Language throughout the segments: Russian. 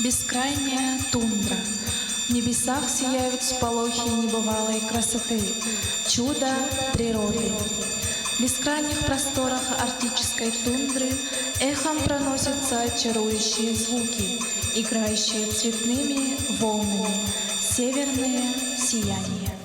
Бескрайняя тундра. В небесах сияют сполохи небывалой красоты, чудо природы. В бескрайних просторах арктической тундры эхом проносятся чарующие звуки, играющие цветными волнами, северное сияние.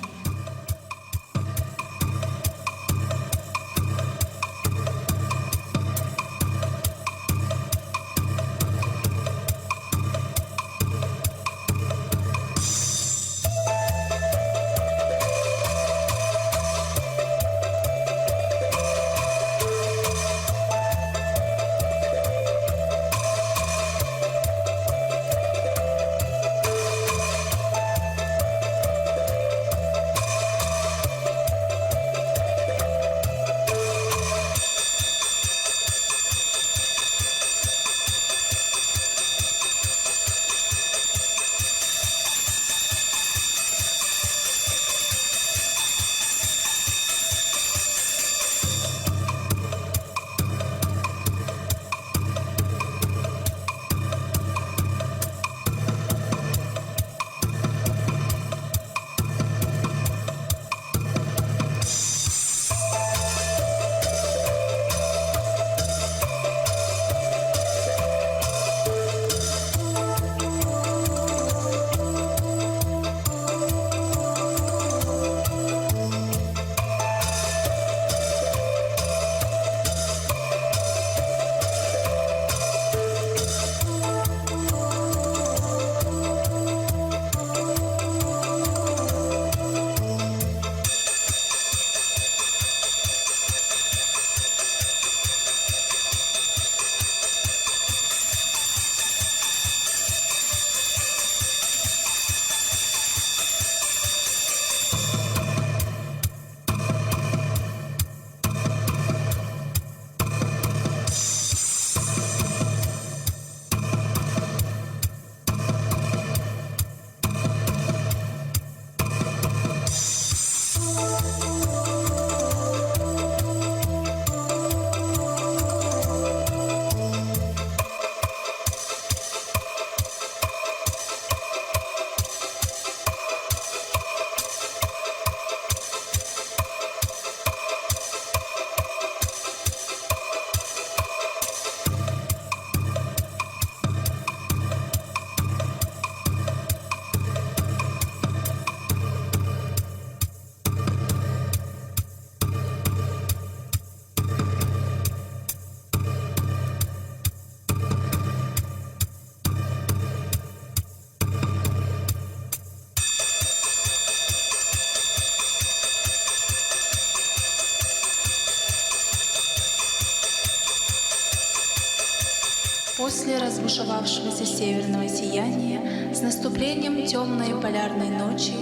После разбушевавшегося северного сияния, с наступлением темной полярной ночи,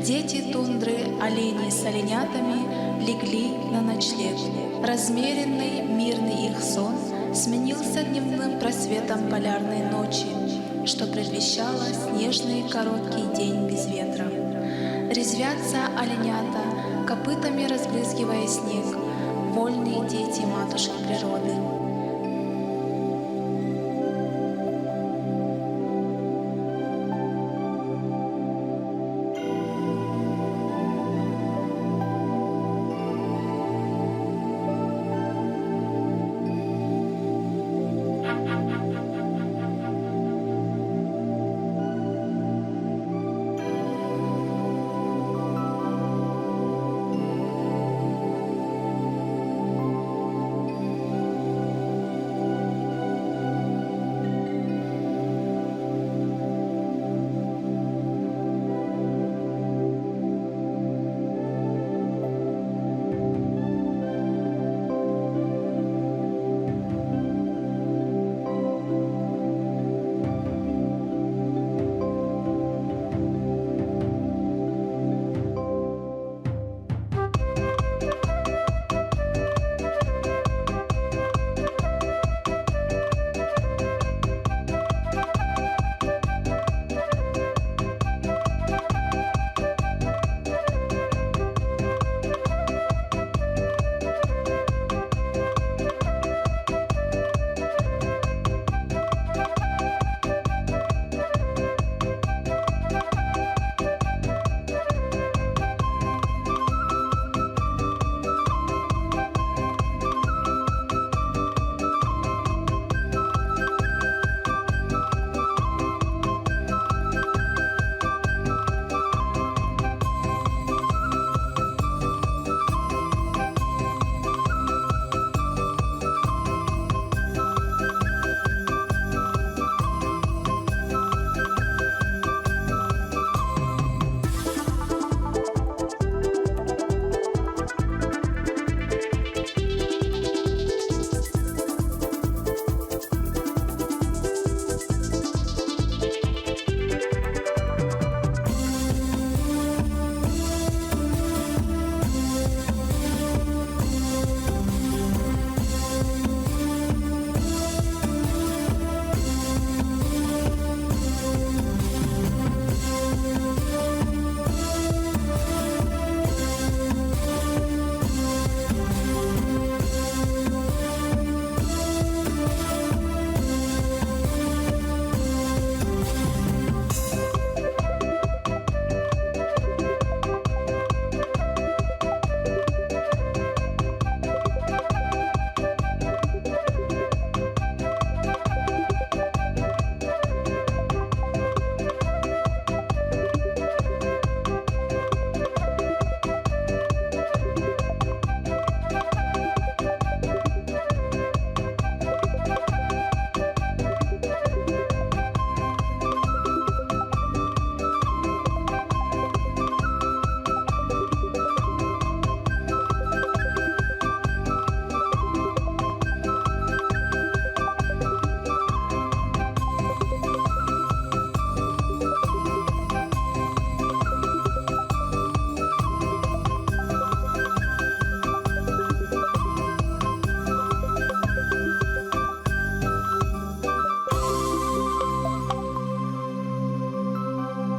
дети тундры, олени с оленятами, легли на ночлег. Размеренный, мирный их сон сменился дневным просветом полярной ночи, что предвещало снежный короткий день без ветра. Резвятся оленята, копытами разбрызгивая снег, вольные дети матушки природы.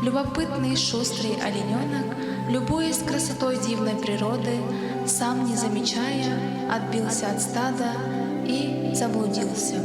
Любопытный и шустрый олененок, любуясь красотой дивной природы, сам не замечая, отбился от стада и заблудился.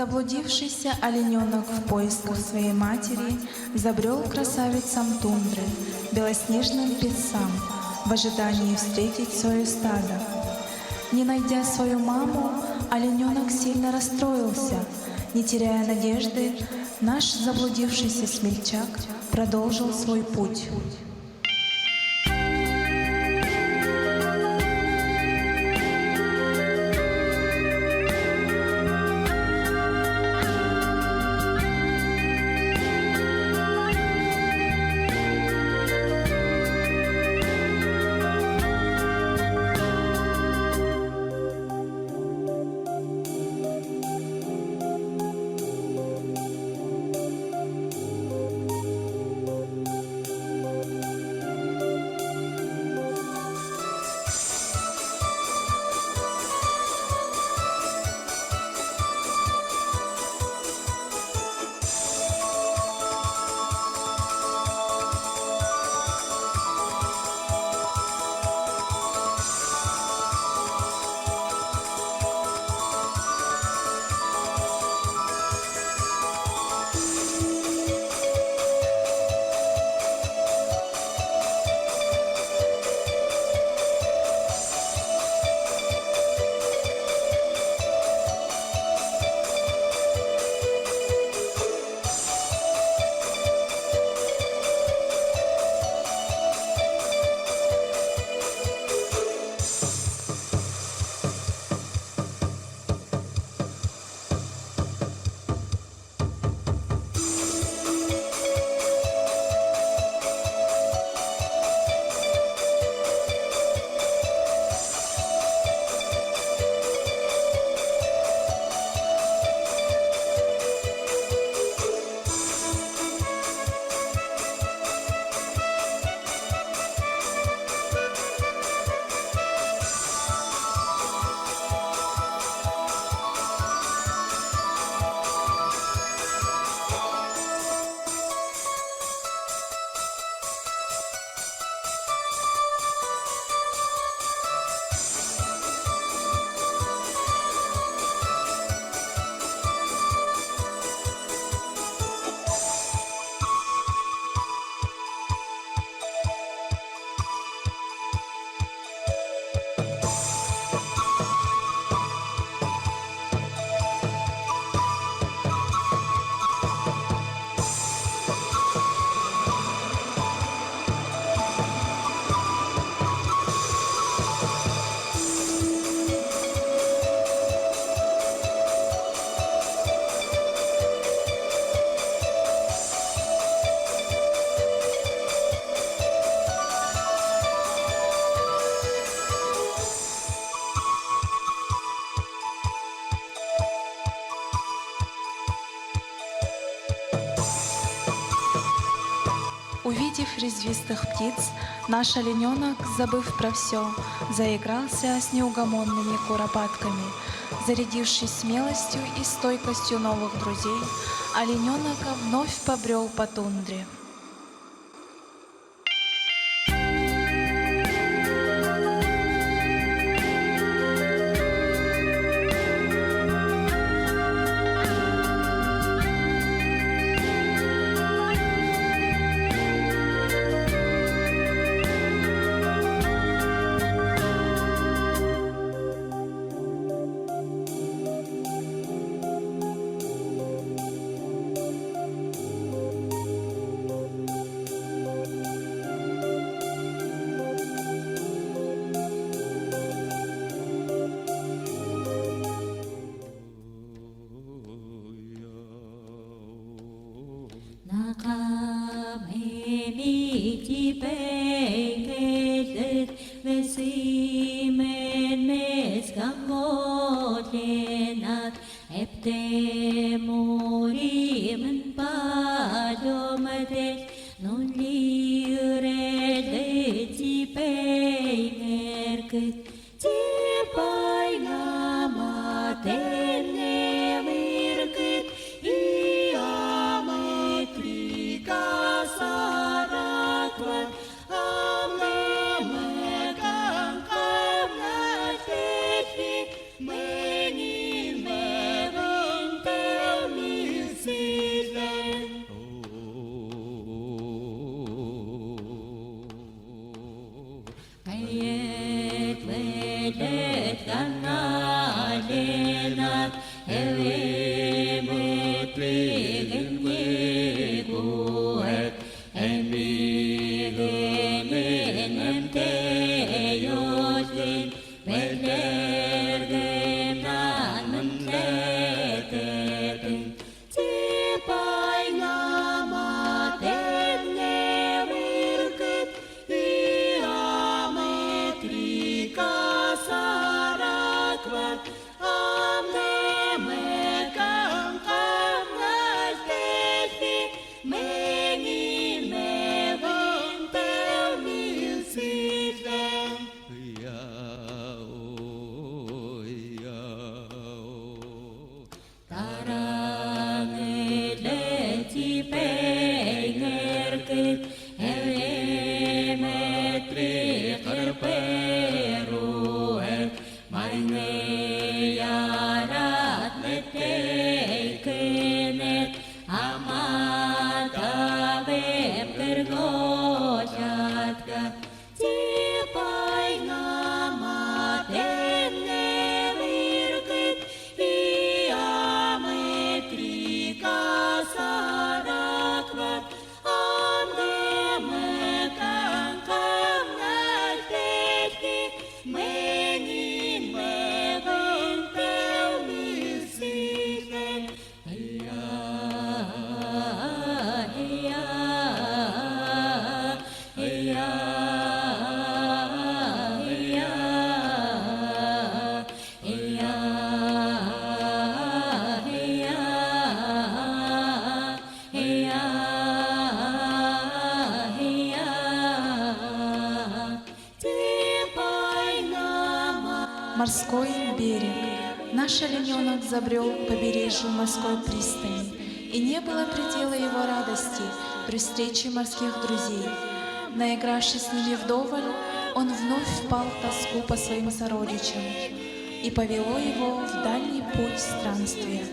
Заблудившийся олененок в поисках своей матери забрел к красавицам тундры, белоснежным песцам, в ожидании встретить свое стадо. Не найдя свою маму, олененок сильно расстроился. Не теряя надежды, наш заблудившийся смельчак продолжил свой путь. Увидев резвистых птиц, наш олененок, забыв про все, заигрался с неугомонными куропатками. Зарядившись смелостью и стойкостью новых друзей, олененок вновь побрел по тундре. Meni me летить, елеметри керперует, майне ярат летей кинет, амата вем киргочатка, тіпай наматен не виркит, і аметрика саракват, андеме канкам нальтетки, менін мевен певмісихен, Морской берег. Наш олененок забрел к побережью морской пристани, и не было предела его радости при встрече морских друзей. Наигравшись с ними вдоволь, он вновь впал в тоску по своим сородичам, и повело его в дальний путь странствия.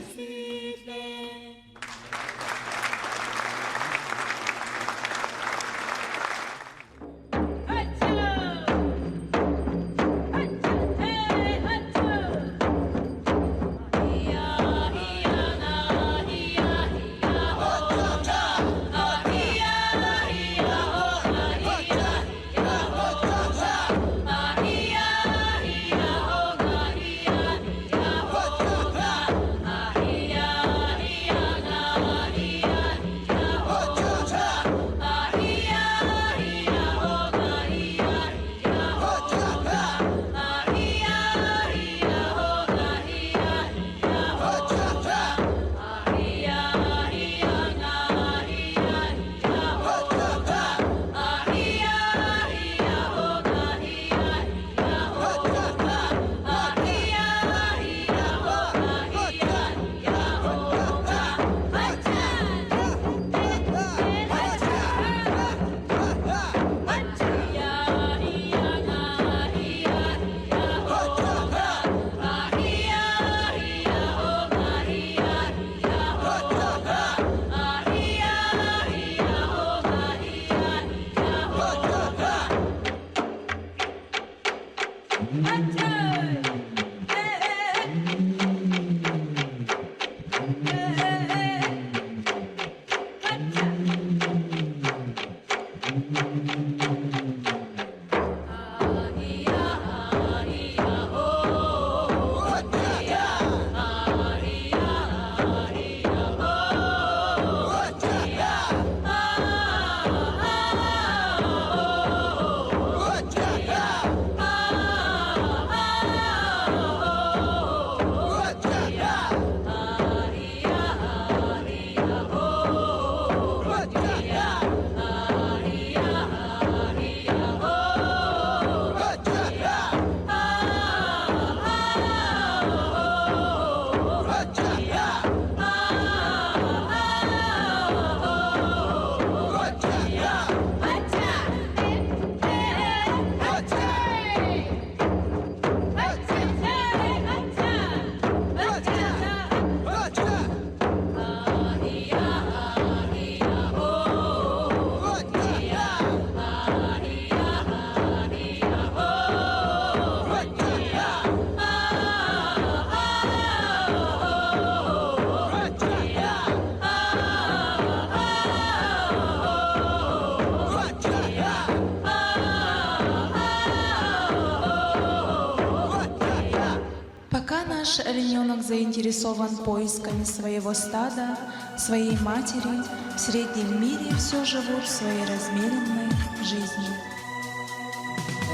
Наш олененок заинтересован поисками своего стада, своей матери, в среднем мире все живут своей размеренной жизнью.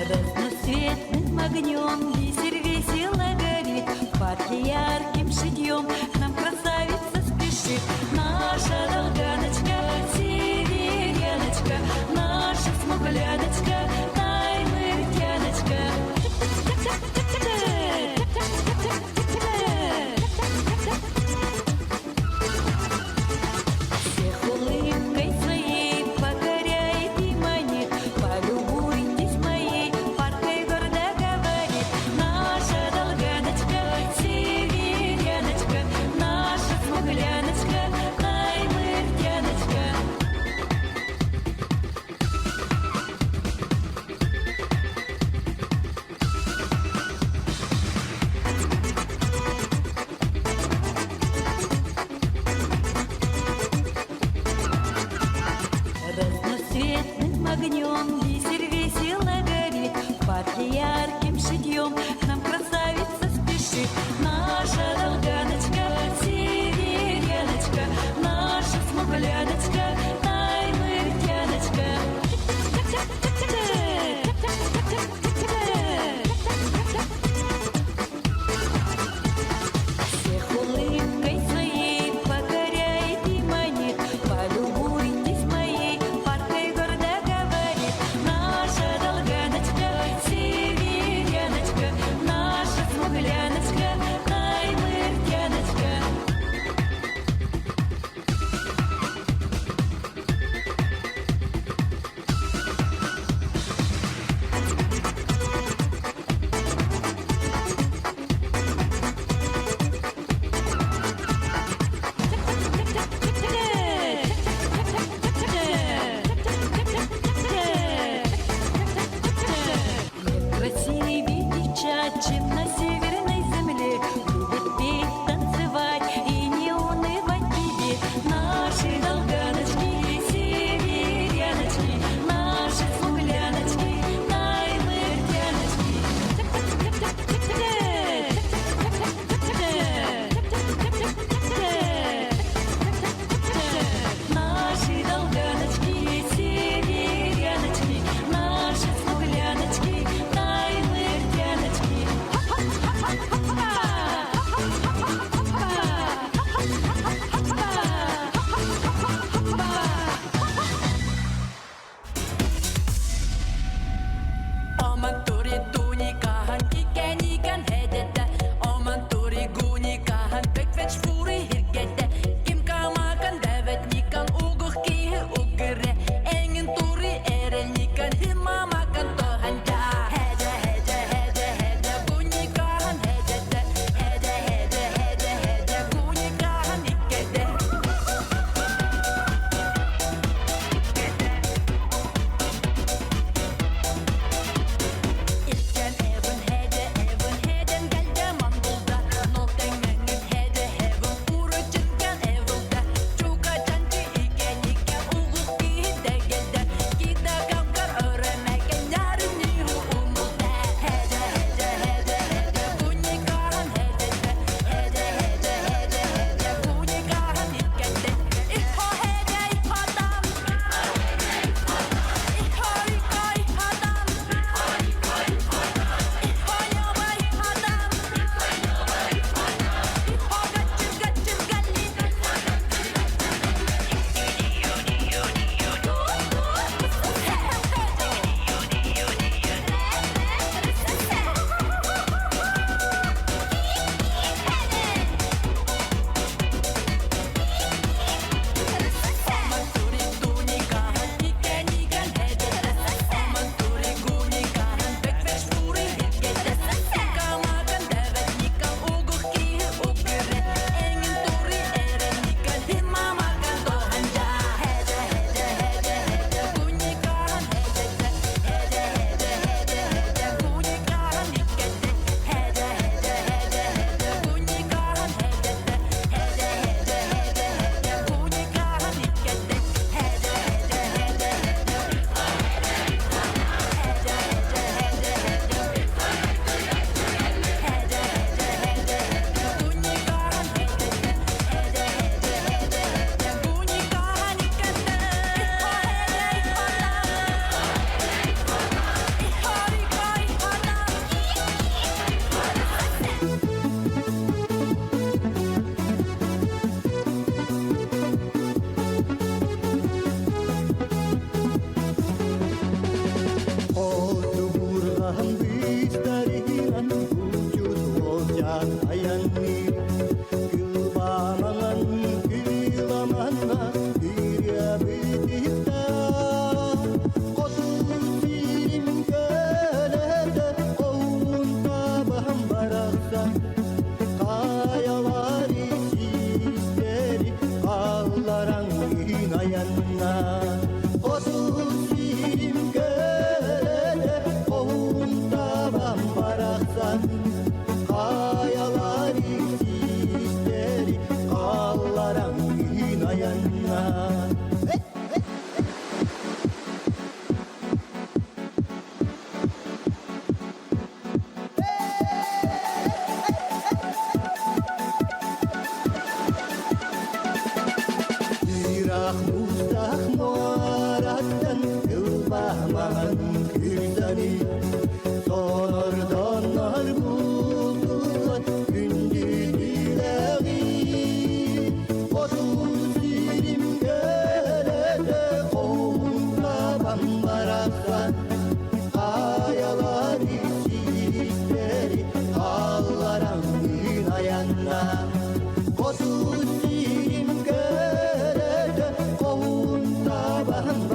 Разноцветным огнем бисер весело горит, в парке ярким шитьем к нам красавица спешит. Наша долганочка, северяночка, наша смугляночка, таймыртяночка. Всех улыбкой своей покорит. огнем бисер весело горит, в парке ярким шитьем к нам красавица спешит. Наша долганочка, северяночка, наша смугляночка, таймыртяночка. Всех улыбкой своей покоряет и манит, полюбуйтесь моей паркой, гордо говорит. Наша долганочка, северяночка, наша смугляночка, таймыртяночка.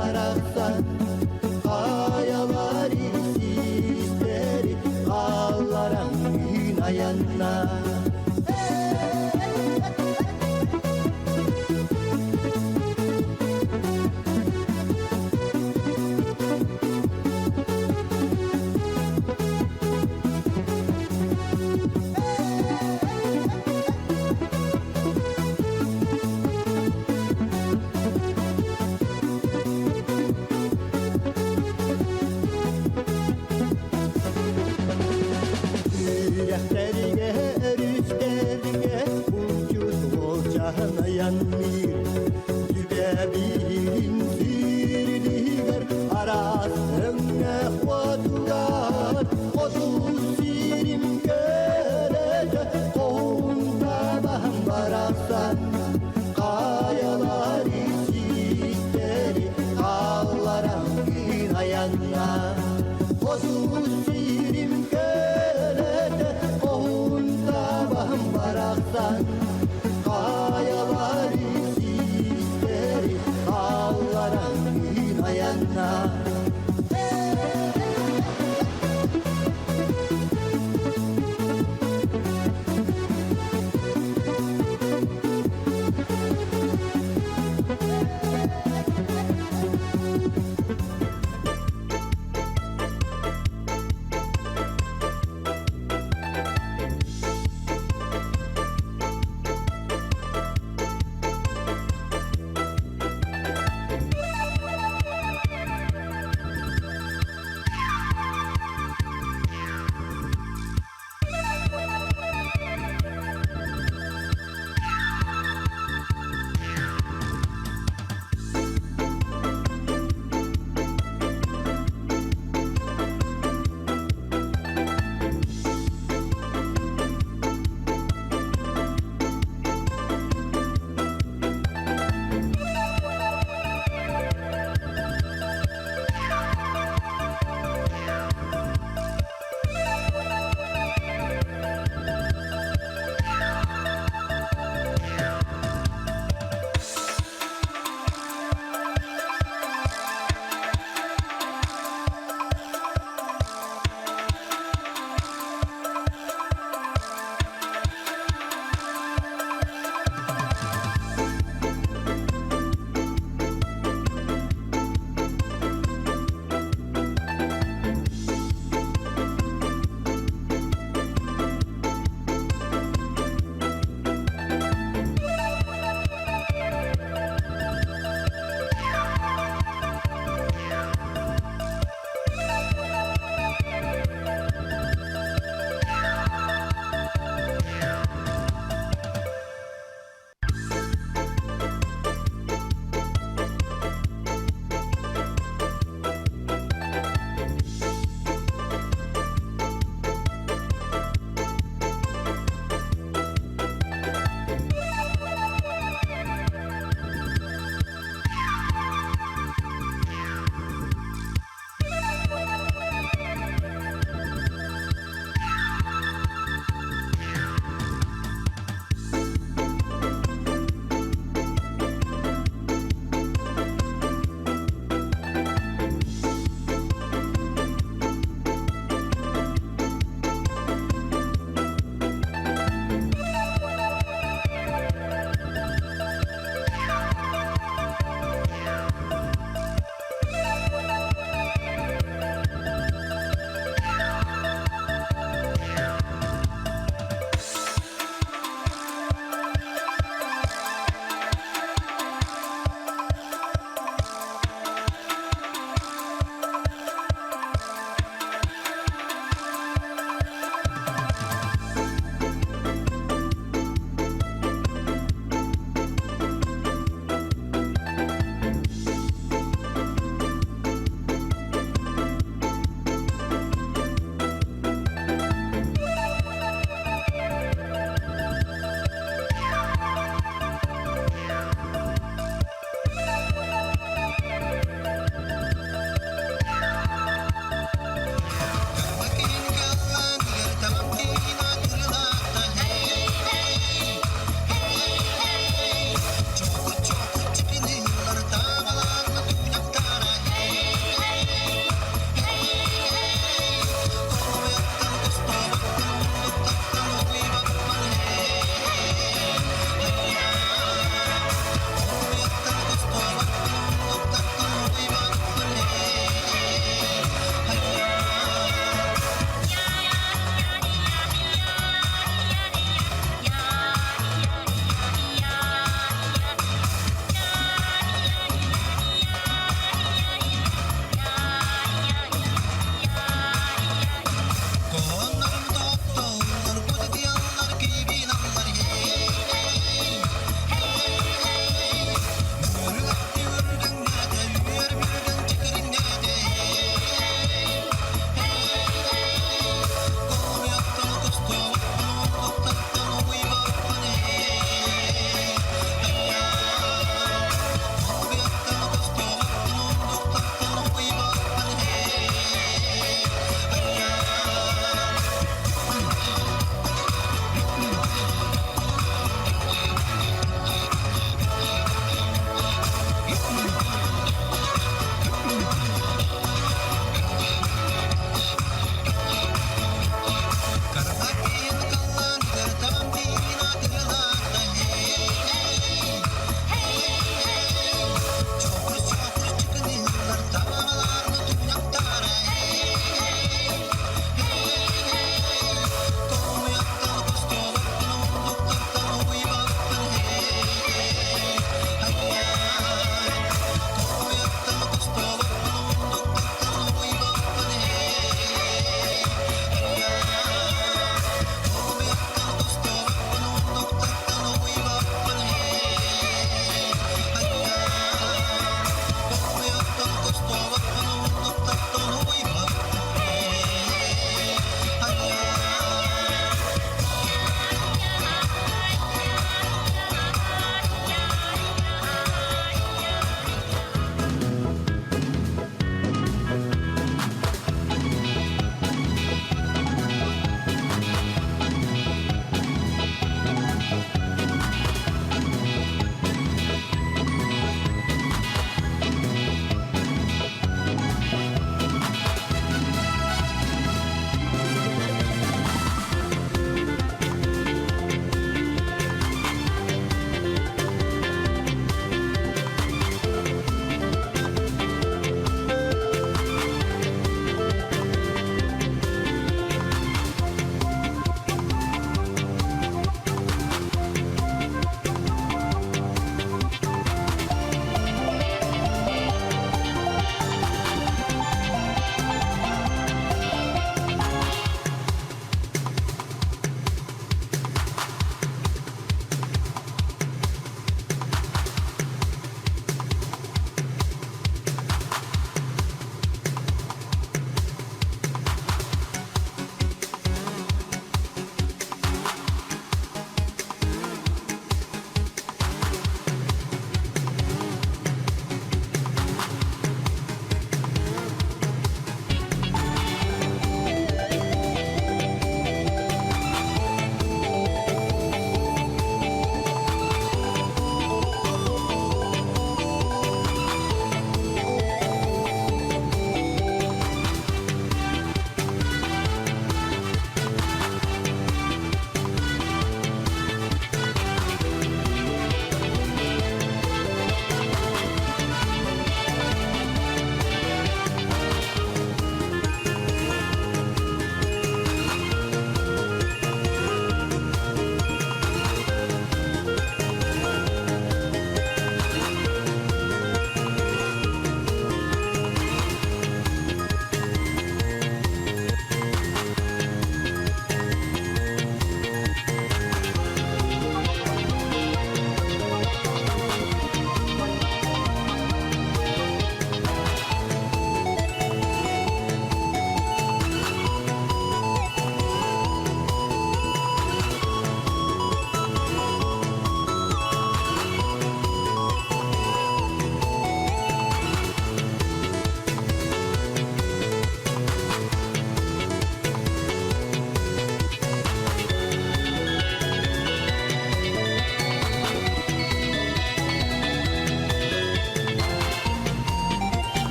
бараксан каялар сиздери аллараңын аянна Yüreklerine, rüzgarine ucuz olacağına yanmıyor Sübebilin sürüdüler arasına kodular Kodu sirim görecek kovunda baham baraksan Kayalar sizleri ağlarım ayanlar Kodu sirim görecek kovunda baham baraksan Kayalar sizleri ağlarım ayanlar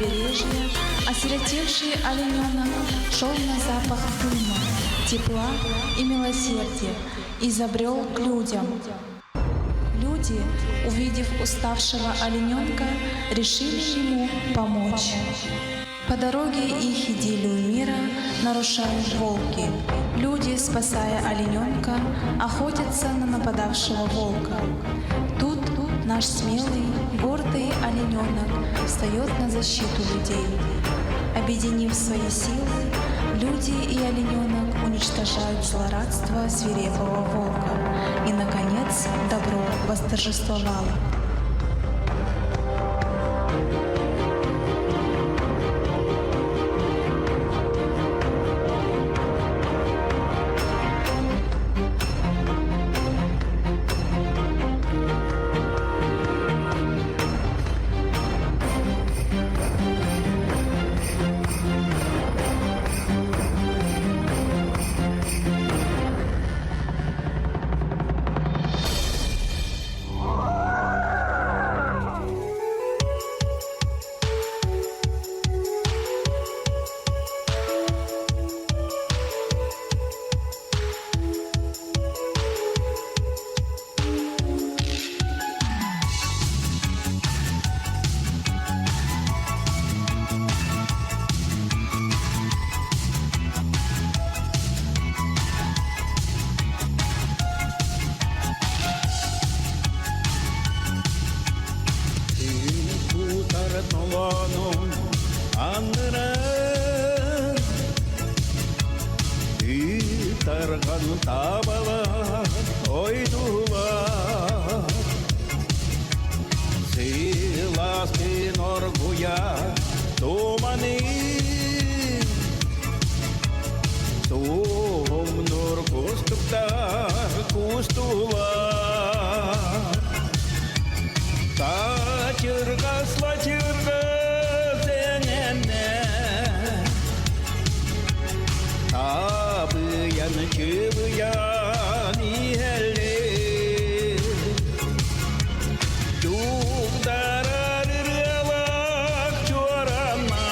побережья осиротевший олененок шел на запах дыма, тепла и милосердия и забрел к людям. Люди, увидев уставшего олененка, решили ему помочь. По дороге их идиллию мира нарушают волки. Люди, спасая олененка, охотятся на нападавшего волка. Тут наш смелый, гордый олененок встает на защиту людей. Объединив свои силы, люди и олененок уничтожают злорадство свирепого волка. И, наконец, добро восторжествовало. 너와는 하늘은 뒤따라가는 다바와 ойдула Силаски норгуя туманы Тум нур кустукта кустула Слачырга, слачырга, сенене Табыян, чыбыян, иеле Чугдарарырылак чорана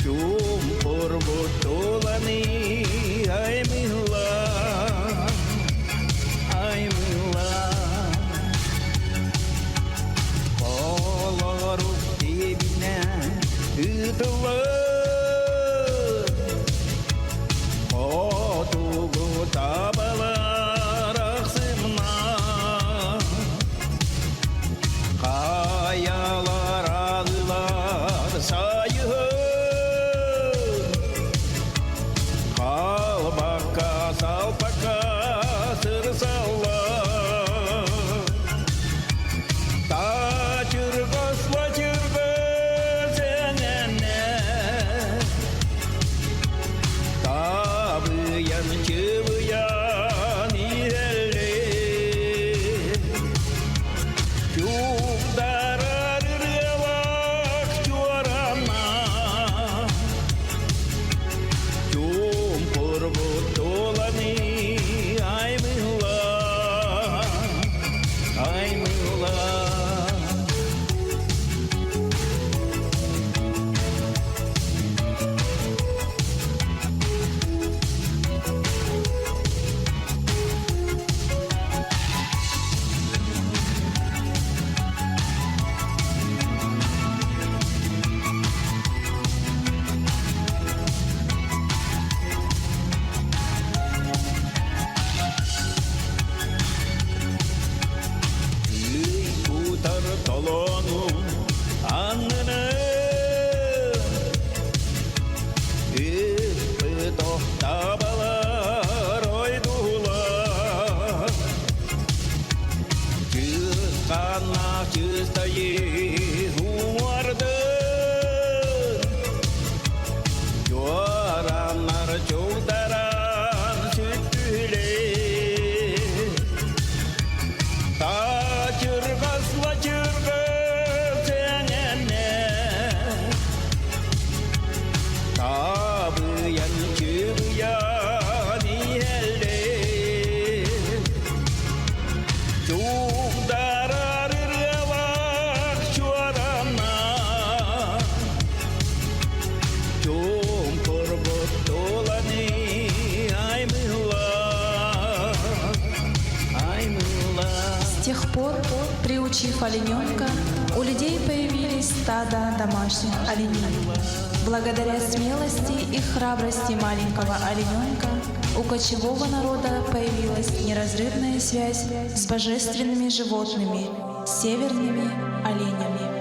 Чумпур бутуланы, ай мила, ай мила Отугу табалар ақсымна Қаялар ағылар сайын Қалбаққа салпаққа сыр салар Тачырға слачырға Табыян, чыбыян Увидев олененка, у людей появились стада домашних оленей. Благодаря смелости и храбрости маленького олененка у кочевого народа появилась неразрывная связь с божественными животными, северными оленями.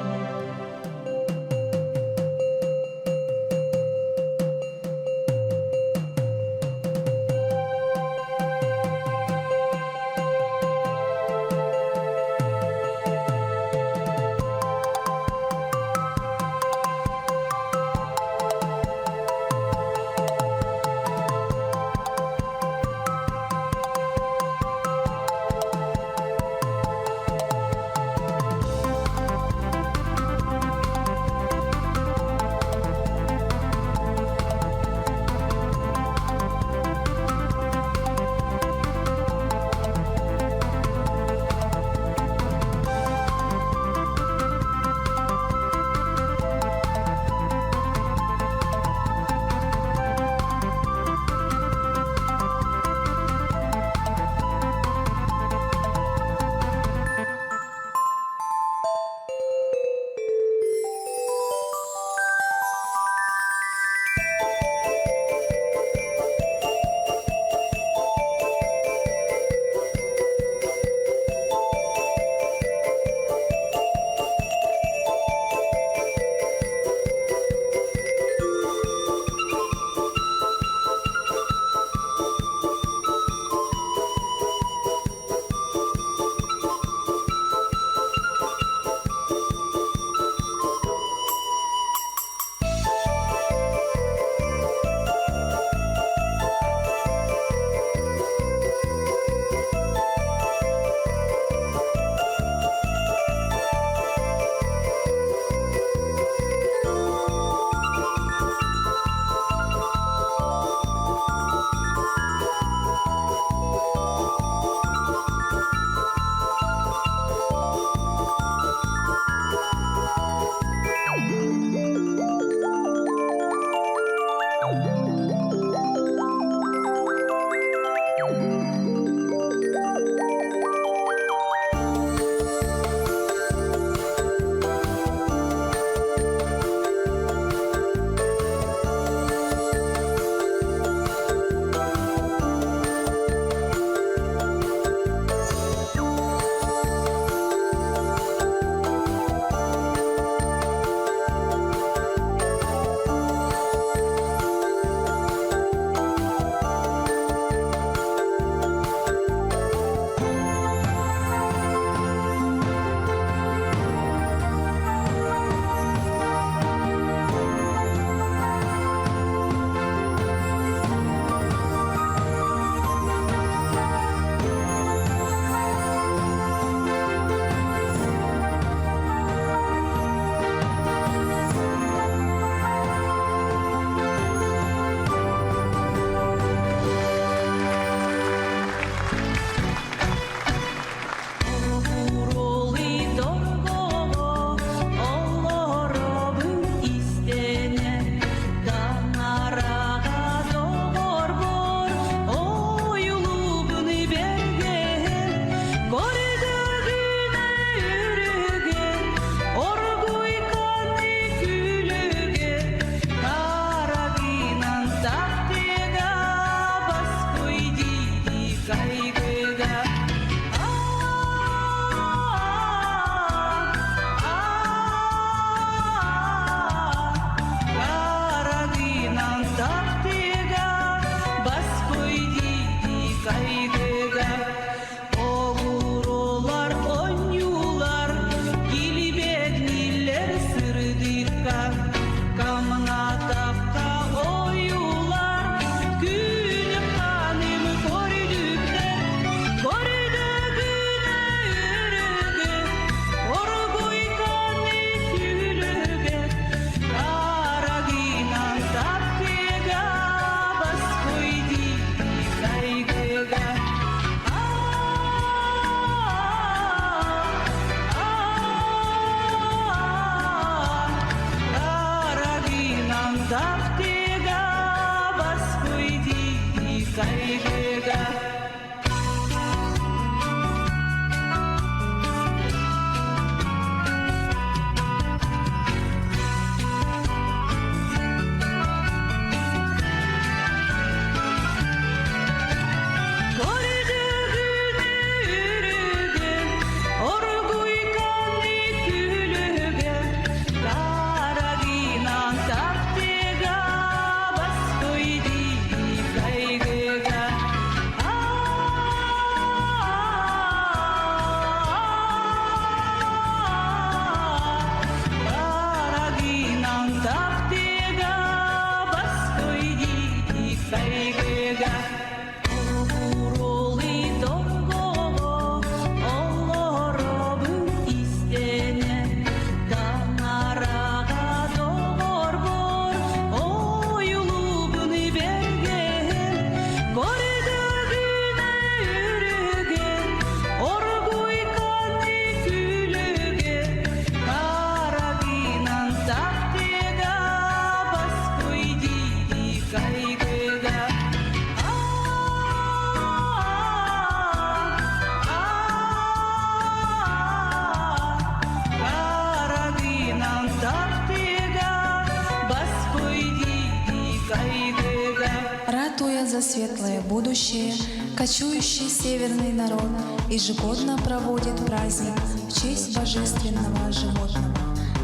светлое будущее, кочующий северный народ ежегодно проводит праздник в честь божественного животного,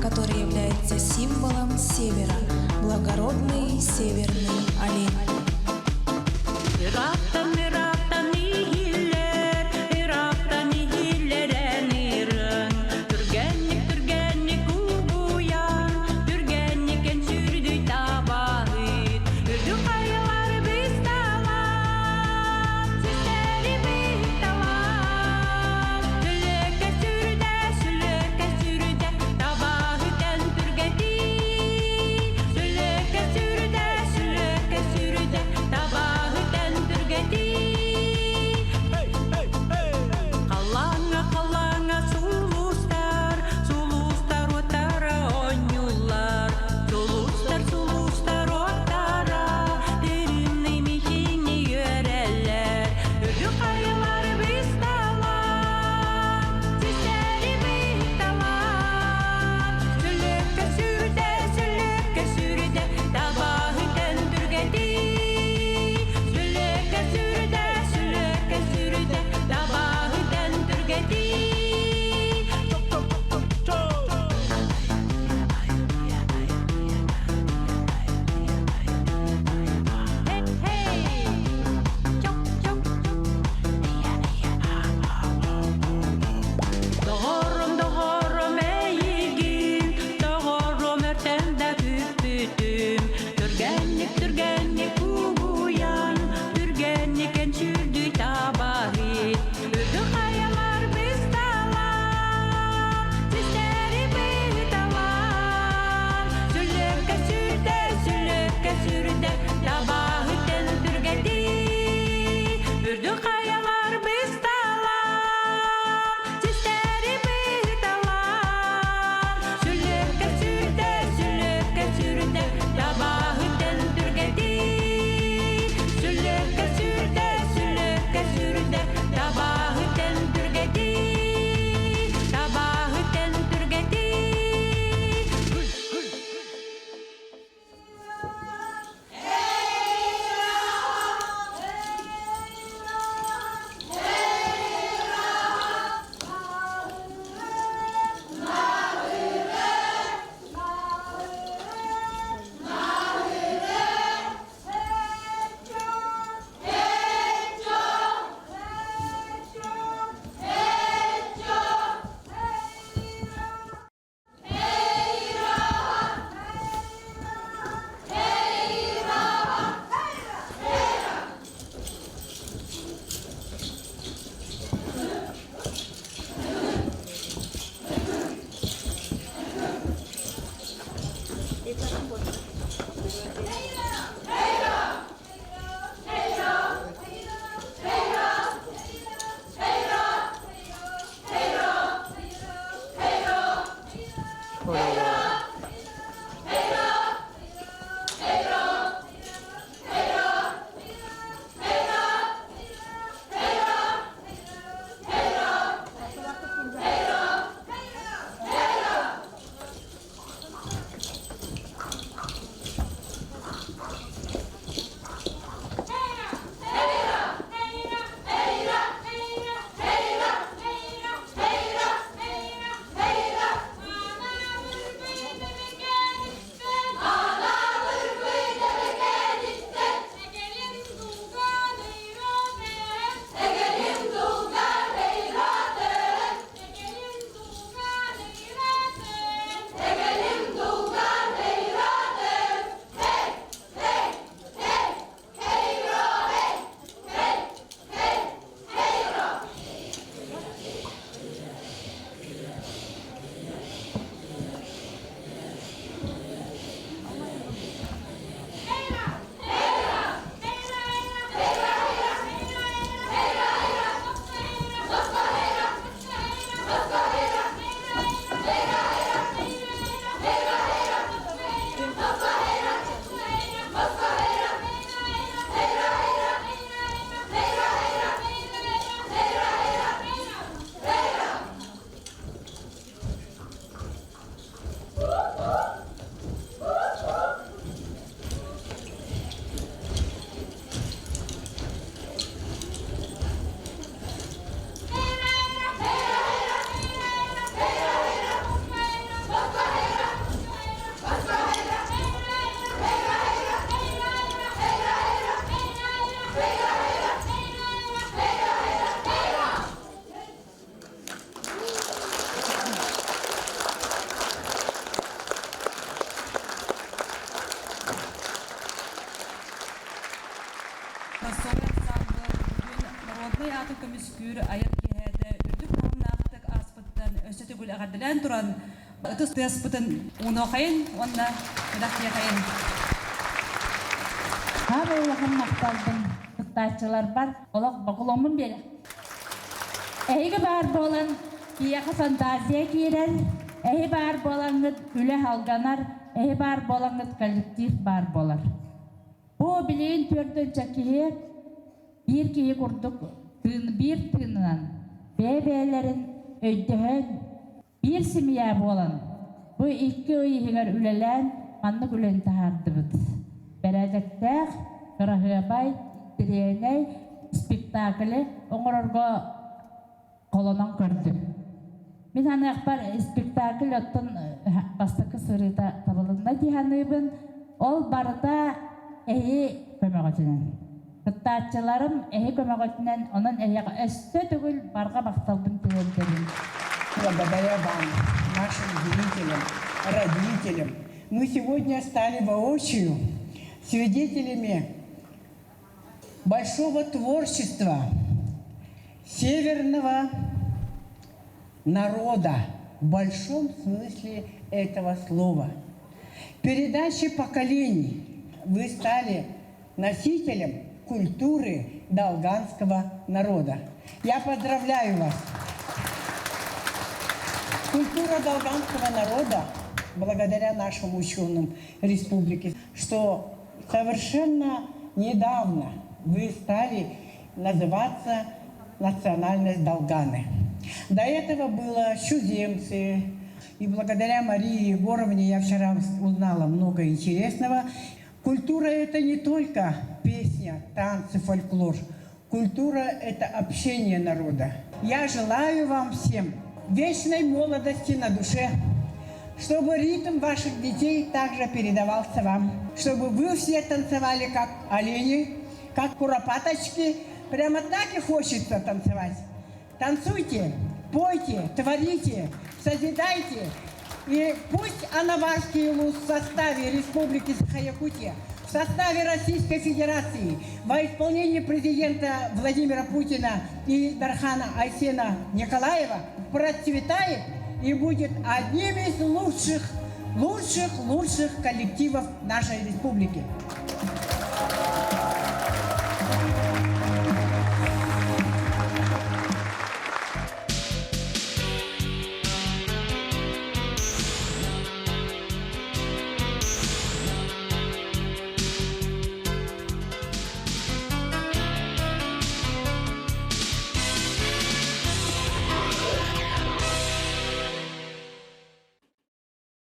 который является символом севера, благородный северный олень. Irak'tan nehirler, Irak'tan nehirlere nirın. Türgenlik ubuyan, Türgenliken sürdü tabahit. Ürdü kayalar biz tavan, Sizleri biz tavan. Sülüke sürde, tabahiten türgedi. Sülüke sürde, tabahiten türgedi. аты көмүскүр айып кеһәдә үрдүк намнактык аспыттан өсөтү гүл агадылан туран ытыс тыаспытын унокайын онна дахтыякайын. Һәр улаһын макталдым. Таттачылар бар, олак багыломын бер. Әйге бар болан, кияка фантазия кирен, әй бар болаңыт үле халганар, әй бар болаңыт коллектив бар болар. Бу билейин төрдөн чакие bir kiyik kurduk, bir tığınan, bebelerin öydüğün bir simiye bolan. Bu iki uyuğlar ülelen, anlık ülen tahardıbıd. Beredektek, Kırahıbay, Direney, spektakli, oğurga kolonan gördü. Min hani akbar spektakli ottun bastakı sırıda tabılında dihanıbın, ol barda ehi kömögötünün. Kıttaatçılarım ehi kömögötünün onun ehi östü tügül barga baktalbın tügülderin. Благодаря вам, нашим зрителям, родителям, мы сегодня стали воочию свидетелями большого творчества северного народа в большом смысле этого слова. Передачи поколений. Вы стали носителем культуры долганского народа. Я поздравляю вас. Культура долганского народа, благодаря нашим ученым республики, что совершенно недавно вы стали называться национальность Долганы. До этого было чужемцы. И благодаря Марии Егоровне я вчера узнала много интересного. Культура – это не только песня, танцы, фольклор. Культура – это общение народа. Я желаю вам всем вечной молодости на душе, чтобы ритм ваших детей также передавался вам, чтобы вы все танцевали как олени, как куропаточки. Прямо так и хочется танцевать. Танцуйте, пойте, творите, созидайте. И пусть Анаварский улус в составе Республики Саха-Якутия, в составе Российской Федерации, во исполнении президента Владимира Путина и Дархана Айсена Николаева процветает и будет одним из лучших коллективов нашей республики.